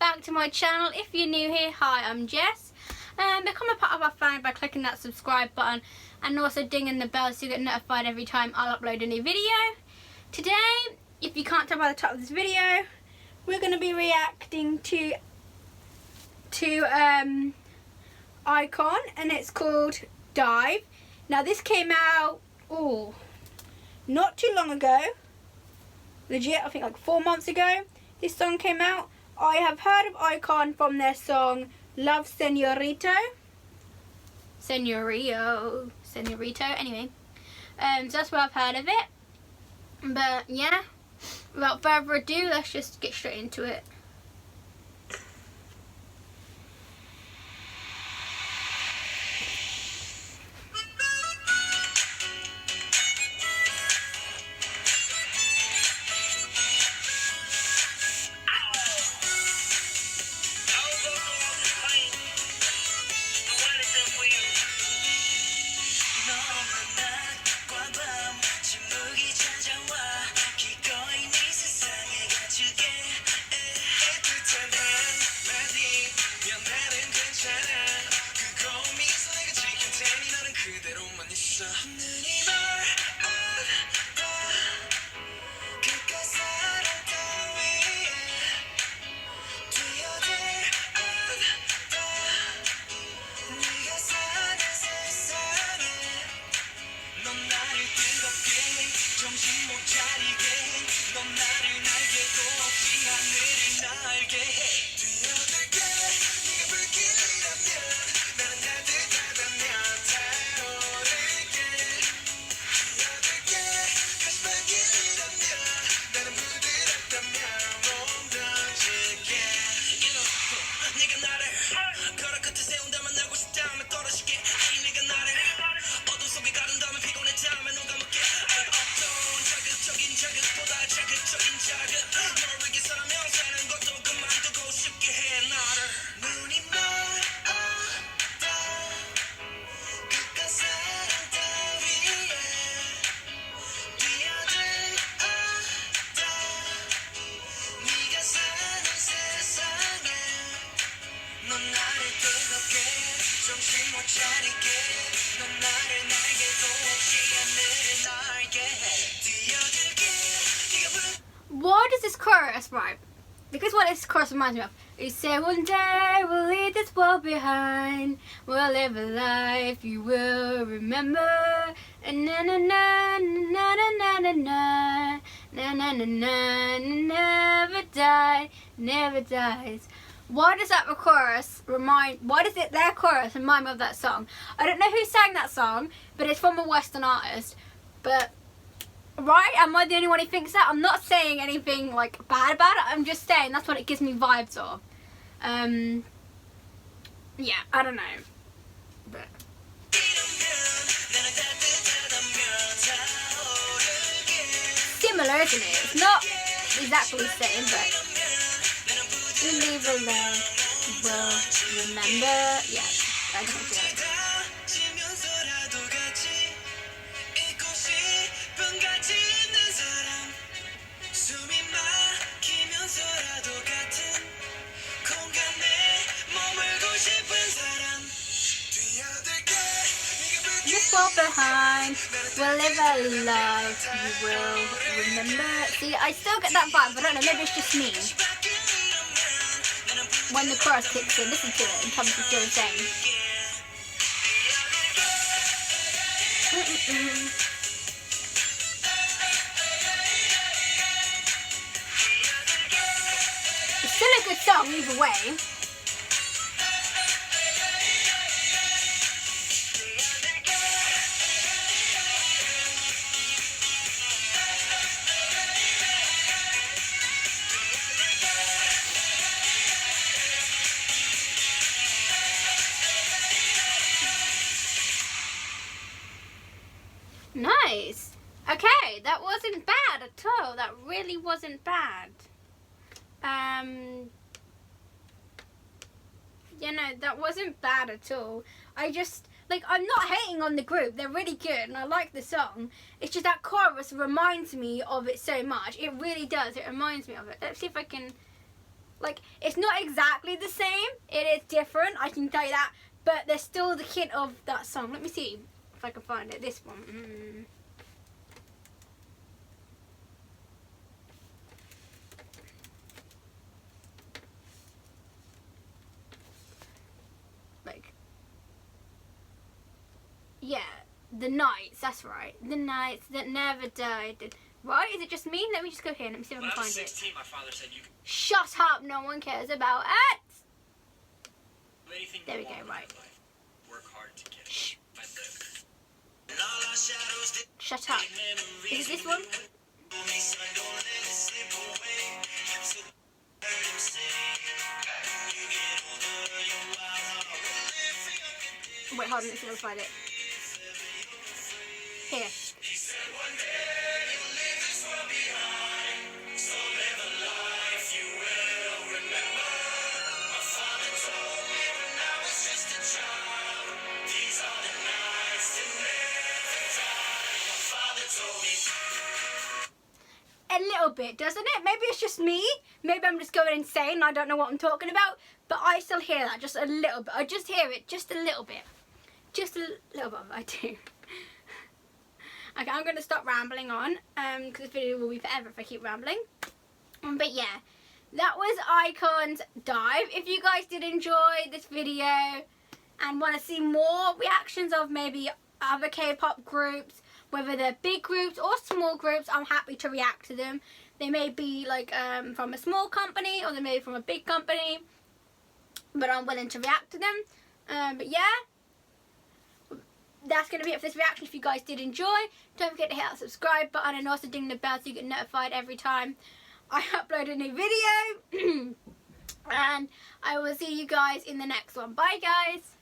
back to my channel. If you're new here, hi, I'm Jess. Become a part of our family by clicking that subscribe button and also dinging the bell so you get notified every time I'll upload a new video. Today, if you can't tell by the title of this video, we're going to be reacting to Ikon, and it's called Dive. Now this came out not too long ago, legit, I think like 4 months ago this song came out. I have heard of Ikon from their song Love Senorito, anyway, so that's where I've heard of it. But yeah, without further ado, let's just get straight into it. What is this chorus, right? Because what this chorus reminds me of is, say one day we'll leave this world behind, we'll live a life you will remember, and na na na na na na na na na na na na, never die, never dies. Why does that chorus remind? Why does their chorus remind me of that song? I don't know who sang that song, but it's from a Western artist. But right, am I the only one who thinks that? I'm not saying anything like bad about it. I'm just saying that's what it gives me vibes of. Yeah, I don't know. But similar, isn't it? It's not exactly the same, but leave alone, will remember. Yeah, I don't feel it. This world behind, we'll live a life you will remember. See, I still get that vibe, I don't know, maybe it's just me. When the chorus kicks in, listen to it and tell me if you're the same. It's still a good song either way. Nice. Okay, that wasn't bad at all. That really wasn't bad. You know, that wasn't bad at all. I just, like, I'm not hating on the group. They're really good and I like the song. It's just that chorus reminds me of it so much. It really does. It reminds me of it. Let's see if I can Like, it's not exactly the same. It is different, I can tell you that. But there's still the hint of that song. Let me see if I can find it. This one. Like, yeah, The Nights, that's right. The Nights That Never Died. Right? Is it just me? Let me just go here. Let me see if I can find 16, it. My father said you could... Shut up! No one cares about it! There we go, right. Work hard to get Shh. Shut up. Is it this one? Wait, hold on, let's see if I can find it. Here. A little bit, doesn't it? Maybe it's just me. Maybe I'm just going insane and I don't know what I'm talking about. But I still hear that just a little bit. I just hear it just a little bit. Just a little bit of it, I do. Okay, I'm going to stop rambling on. Because this video will be forever if I keep rambling. But yeah, that was Ikon's dive. If you guys did enjoy this video and want to see more reactions of maybe other K-pop groups, whether they're big groups or small groups, I'm happy to react to them. They may be like from a small company or they may be from a big company, but I'm willing to react to them. But yeah, that's going to be it for this reaction. If you guys did enjoy, don't forget to hit that subscribe button and also ding the bell so you get notified every time I upload a new video. And I will see you guys in the next one. Bye guys.